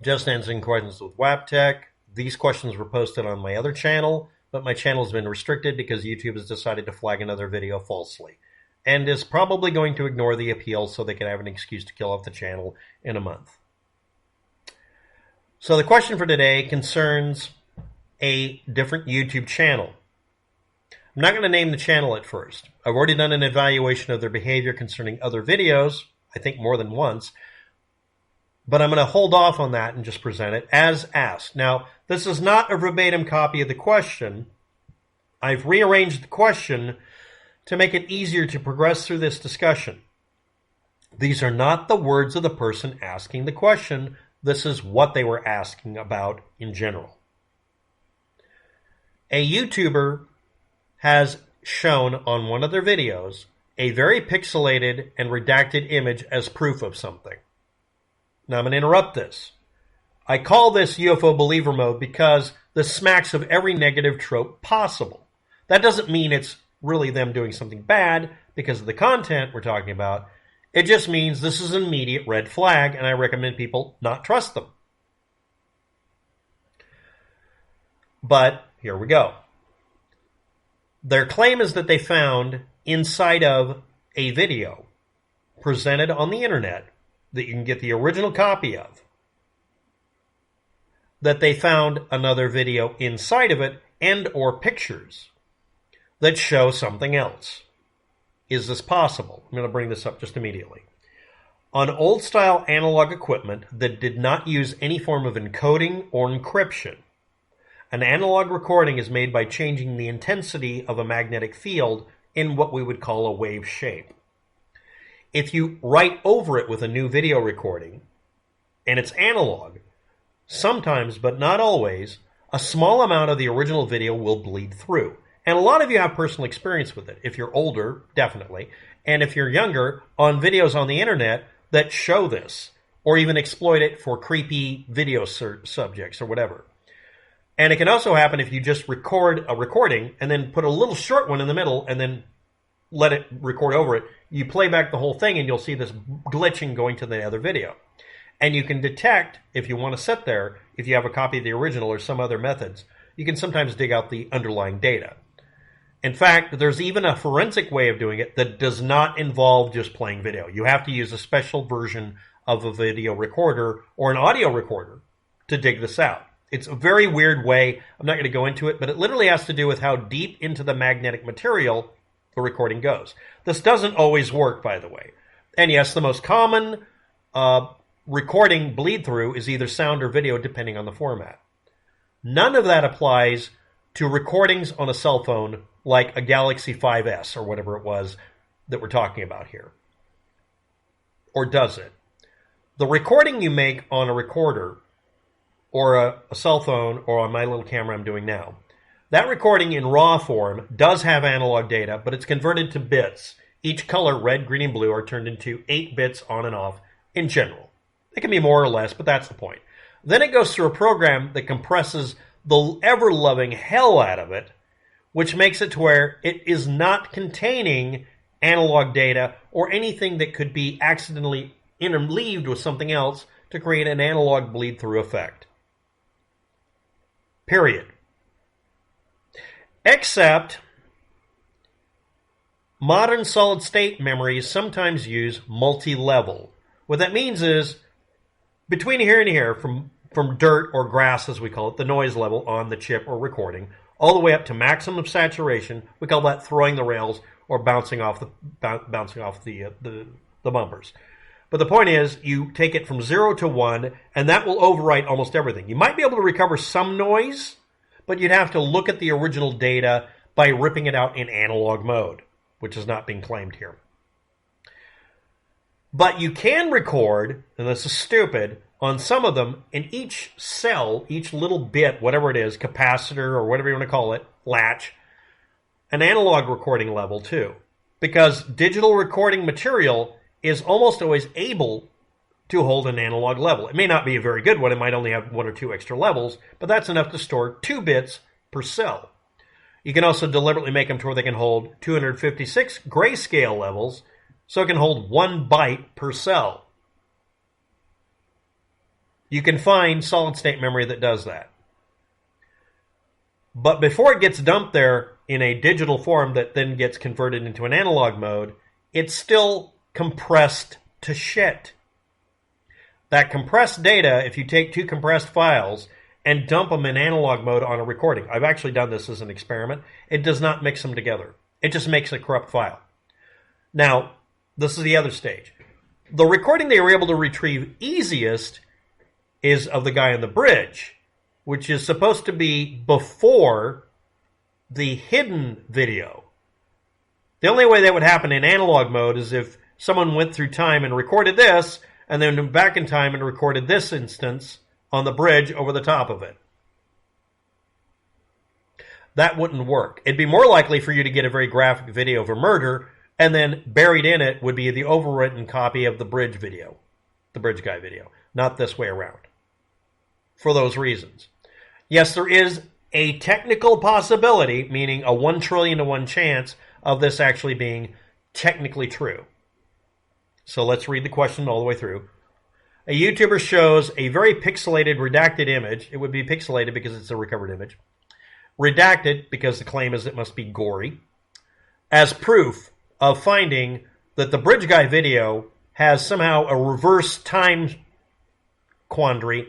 Just answering questions with WAPTech. These questions were posted on my other channel, but my channel has been restricted because YouTube has decided to flag another video falsely and is probably going to ignore the appeal so they can have an excuse to kill off the channel in a month. So the question for today concerns a different YouTube channel. I'm not going to name the channel at first. I've already done an evaluation of their behavior concerning other videos, I think more than once, but I'm going to hold off on that and just present it as asked. Now, this is not a verbatim copy of the question. I've rearranged the question to make it easier to progress through this discussion. These are not the words of the person asking the question. This is what they were asking about in general. A YouTuber has shown on one of their videos a very pixelated and redacted image as proof of something. Now I'm going to interrupt this. I call this UFO believer mode because this smacks of every negative trope possible. That doesn't mean it's really them doing something bad because of the content we're talking about. It just means this is an immediate red flag, and I recommend people not trust them. But here we go. Their claim is that they found inside of a video presented on the internet that you can get the original copy of, that they found another video inside of it and or pictures that show something else. Is this possible? I'm going to bring this up just immediately. On old-style analog equipment that did not use any form of encoding or encryption, an analog recording is made by changing the intensity of a magnetic field in what we would call a wave shape. If you write over it with a new video recording, and it's analog, sometimes, but not always, a small amount of the original video will bleed through. And a lot of you have personal experience with it. If you're older, definitely. And if you're younger, on videos on the internet that show this, or even exploit it for creepy video subjects or whatever. And it can also happen if you just record a recording and then put a little short one in the middle and then let it record over it. You play back the whole thing and you'll see this glitching going to the other video. And you can detect, if you want to sit there, if you have a copy of the original or some other methods, you can sometimes dig out the underlying data. In fact, there's even a forensic way of doing it that does not involve just playing video. You have to use a special version of a video recorder or an audio recorder to dig this out. It's a very weird way. I'm not going to go into it, but it literally has to do with how deep into the magnetic material the recording goes. This doesn't always work, by the way. And yes, the most common recording bleed through is either sound or video, depending on the format. None of that applies to recordings on a cell phone like a Galaxy 5S or whatever it was that we're talking about here. Or does it? The recording you make on a recorder or a cell phone or on my little camera I'm doing now, that recording in raw form does have analog data, but it's converted to bits. Each color, red, green, and blue, are turned into 8 bits on and off in general. It can be more or less, but that's the point. Then it goes through a program that compresses the ever-loving hell out of it, which makes it to where it is not containing analog data or anything that could be accidentally interleaved with something else to create an analog bleed-through effect. Period. Except modern solid-state memories sometimes use multi-level. What that means is between here and here, from dirt or grass, as we call it, the noise level on the chip or recording, all the way up to maximum saturation, we call that throwing the rails or bouncing off the bumpers. But the point is, you take it from 0 to 1, and that will overwrite almost everything. You might be able to recover some noise, but you'd have to look at the original data by ripping it out in analog mode, which is not being claimed here. But you can record, and this is stupid, on some of them, in each cell, each little bit, whatever it is, capacitor or whatever you want to call it, latch, an analog recording level too. Because digital recording material is almost always able to hold an analog level. It may not be a very good one. It might only have 1 or 2 extra levels, but that's enough to store 2 bits per cell. You can also deliberately make them to where they can hold 256 grayscale levels, so it can hold 1 byte per cell. You can find solid state memory that does that. But before it gets dumped there in a digital form that then gets converted into an analog mode, it's still compressed to shit. That compressed data, if you take two compressed files and dump them in analog mode on a recording, I've actually done this as an experiment, it does not mix them together. It just makes a corrupt file. Now, this is the other stage. The recording they were able to retrieve easiest is of the guy on the bridge, which is supposed to be before the hidden video. The only way that would happen in analog mode is if someone went through time and recorded this, and then went back in time and recorded this instance on the bridge over the top of it. That wouldn't work. It'd be more likely for you to get a very graphic video of a murder, and then buried in it would be the overwritten copy of the bridge video, the bridge guy video, not this way around. For those reasons. Yes, there is a technical possibility, meaning a 1 trillion to 1 chance of this actually being technically true. So let's read the question all the way through. A YouTuber shows a very pixelated, redacted image. It would be pixelated because it's a recovered image. Redacted because the claim is it must be gory. As proof of finding that the bridge guy video has somehow a reverse time quandary,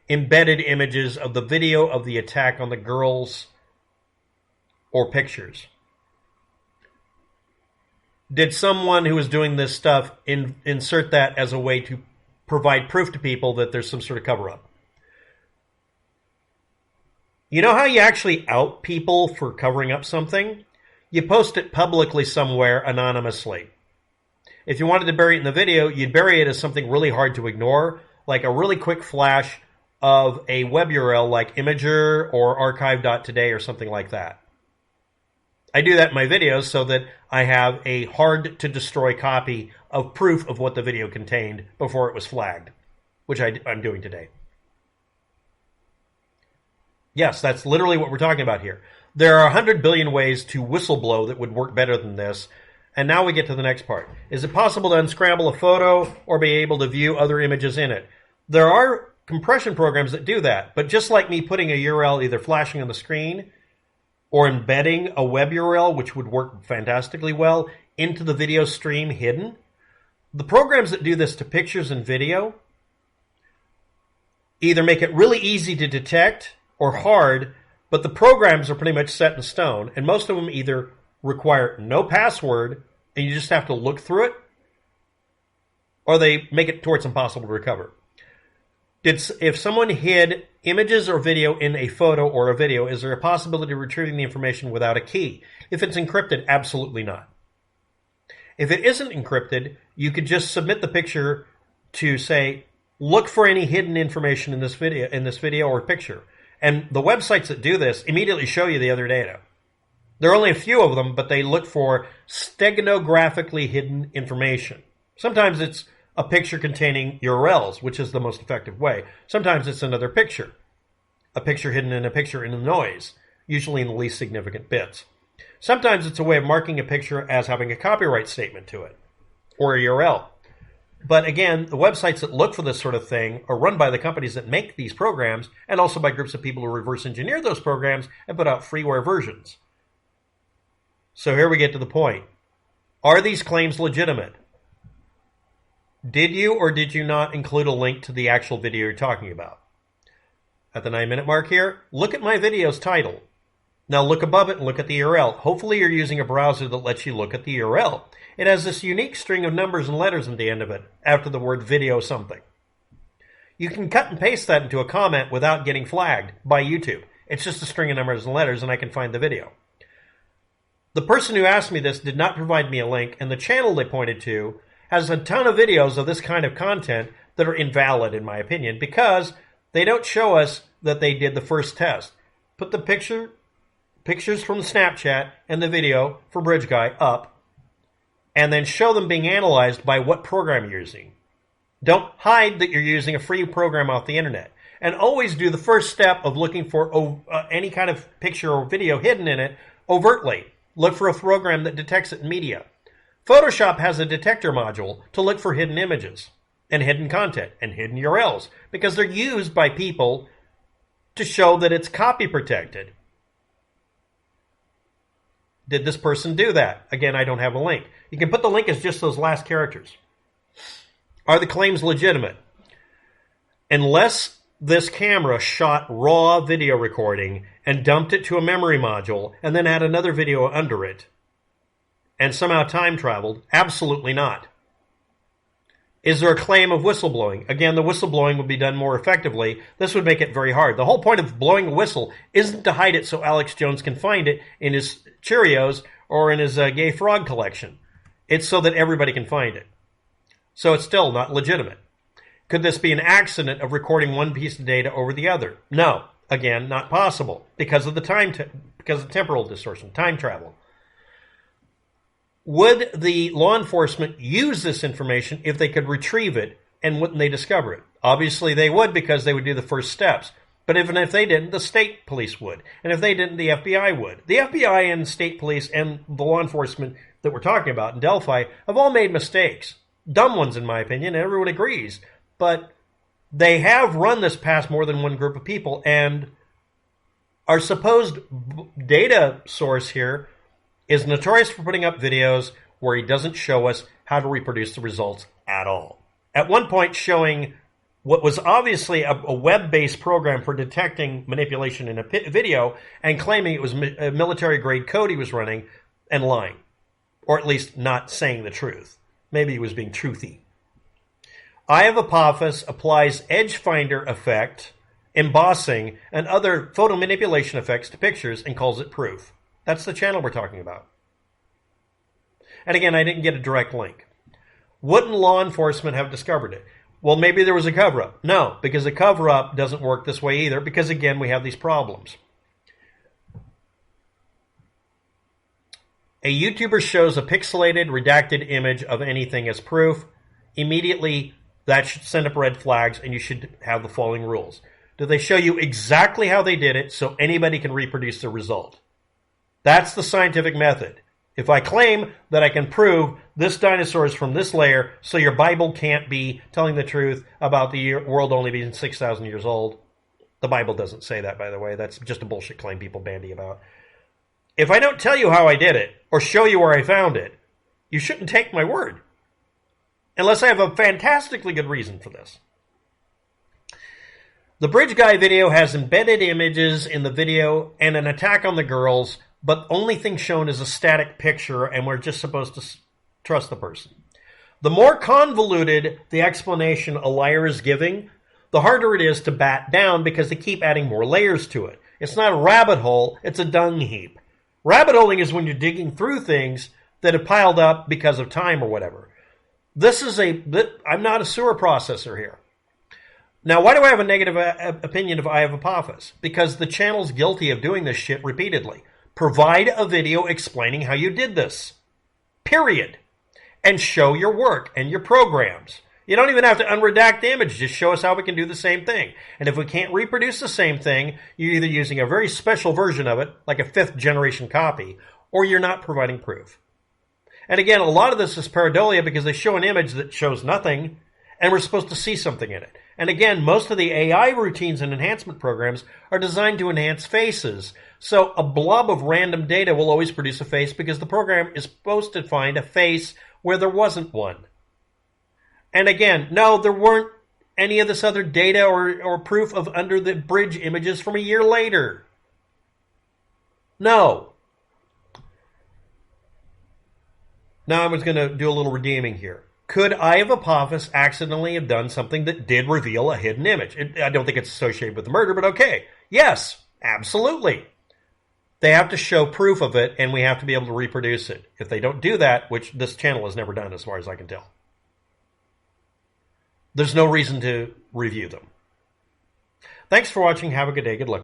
embedded images of the video of the attack on the girls or pictures. Did someone who was doing this stuff insert that as a way to provide proof to people that there's some sort of cover-up? You know how you actually out people for covering up something? You post it publicly somewhere anonymously. If you wanted to bury it in the video, you'd bury it as something really hard to ignore, like a really quick flash of a web URL like Imager or archive.today or something like that. I do that in my videos so that I have a hard-to-destroy copy of proof of what the video contained before it was flagged, which I'm doing today. Yes, that's literally what we're talking about here. There are 100 billion ways to whistleblow that would work better than this, and now we get to the next part. Is it possible to unscramble a photo or be able to view other images in it? There are compression programs that do that, but just like me putting a URL either flashing on the screen or embedding a web URL, which would work fantastically well, into the video stream hidden. The programs that do this to pictures and video either make it really easy to detect or hard, but the programs are pretty much set in stone, and most of them either require no password, and you just have to look through it, or they make it towards impossible to recover. If someone hid images or video in a photo or a video, is there a possibility of retrieving the information without a key? If it's encrypted, absolutely not. If it isn't encrypted, you could just submit the picture to say, look for any hidden information in this video or picture. And the websites that do this immediately show you the other data. There are only a few of them, but they look for stenographically hidden information. Sometimes it's a picture containing URLs, which is the most effective way. Sometimes it's another picture. A picture hidden in a picture in the noise, usually in the least significant bits. Sometimes it's a way of marking a picture as having a copyright statement to it, or a URL. But again, the websites that look for this sort of thing are run by the companies that make these programs, and also by groups of people who reverse engineer those programs and put out freeware versions. So here we get to the point. Are these claims legitimate? Did you or did you not include a link to the actual video you're talking about? At the 9-minute mark here, look at my video's title. Now look above it and look at the URL. Hopefully you're using a browser that lets you look at the URL. It has this unique string of numbers and letters at the end of it, after the word video something. You can cut and paste that into a comment without getting flagged by YouTube. It's just a string of numbers and letters, and I can find the video. The person who asked me this did not provide me a link, and the channel they pointed to has a ton of videos of this kind of content that are invalid, in my opinion, because they don't show us that they did the first test. Put the pictures from Snapchat and the video for Bridge Guy up, and then show them being analyzed by what program you're using. Don't hide that you're using a free program off the internet. And always do the first step of looking for any kind of picture or video hidden in it overtly. Look for a program that detects it in media. Photoshop has a detector module to look for hidden images. and hidden content and hidden URLs because they're used by people to show that it's copy protected. Did this person do that? Again, I don't have a link. You can put the link as just those last characters. Are the claims legitimate? Unless this camera shot raw video recording and dumped it to a memory module and then had another video under it and somehow time traveled, absolutely not. Is there a claim of whistleblowing? Again, the whistleblowing would be done more effectively. This would make it very hard. The whole point of blowing a whistle isn't to hide it so Alex Jones can find it in his Cheerios or in his gay frog collection. It's so that everybody can find it. So it's still not legitimate. Could this be an accident of recording one piece of data over the other? No. Again, not possible because of the because of temporal distortion, time travel. Would the law enforcement use this information if they could retrieve it, and wouldn't they discover it? Obviously they would, because they would do the first steps. But even if they didn't, the state police would. And if they didn't, the FBI would. The FBI and state police and the law enforcement that we're talking about in Delphi have all made mistakes. Dumb ones, in my opinion, and everyone agrees. But they have run this past more than one group of people, and our supposed data source here is notorious for putting up videos where he doesn't show us how to reproduce the results at all. At one point showing what was obviously a web-based program for detecting manipulation in a video and claiming it was a military-grade code he was running and lying. Or at least not saying the truth. Maybe he was being truthy. Eye of Apophis applies edge finder effect, embossing, and other photo manipulation effects to pictures and calls it proof. That's the channel we're talking about. And again, I didn't get a direct link. Wouldn't law enforcement have discovered it? Well, maybe there was a cover-up. No, because a cover-up doesn't work this way either, because again, we have these problems. A YouTuber shows a pixelated, redacted image of anything as proof. Immediately, that should send up red flags, and you should have the following rules. Do they show you exactly how they did it so anybody can reproduce the result? That's the scientific method. If I claim that I can prove this dinosaur is from this layer, so your Bible can't be telling the truth about the world only being 6,000 years old. The Bible doesn't say that, by the way. That's just a bullshit claim people bandy about. If I don't tell you how I did it, or show you where I found it, you shouldn't take my word. Unless I have a fantastically good reason for this. The Bridge Guy video has embedded images in the video and an attack on the girls, but the only thing shown is a static picture, and we're just supposed to trust the person. The more convoluted the explanation a liar is giving, the harder it is to bat down because they keep adding more layers to it. It's not a rabbit hole, it's a dung heap. Rabbit holing is when you're digging through things that have piled up because of time or whatever. I'm not a sewer processor here. Now, why do I have a negative opinion of Eye of Apophis? Because the channel's guilty of doing this shit repeatedly. Provide a video explaining how you did this. Period. And show your work and your programs. You don't even have to unredact the image. Just show us how we can do the same thing. And if we can't reproduce the same thing, you're either using a very special version of it, like a 5th generation copy, or you're not providing proof. And again, a lot of this is Pareidolia because they show an image that shows nothing, and we're supposed to see something in it. And again, most of the AI routines and enhancement programs are designed to enhance faces. So a blob of random data will always produce a face because the program is supposed to find a face where there wasn't one. And again, no, there weren't any of this other data or proof of under the bridge images from a year later. No. Now I was going to do a little redeeming here. Could Eye of Apophis accidentally have done something that did reveal a hidden image? I don't think it's associated with the murder, but okay. Yes, absolutely. They have to show proof of it, and we have to be able to reproduce it. If they don't do that, which this channel has never done as far as I can tell, there's no reason to review them. Thanks for watching. Have a good day. Good luck.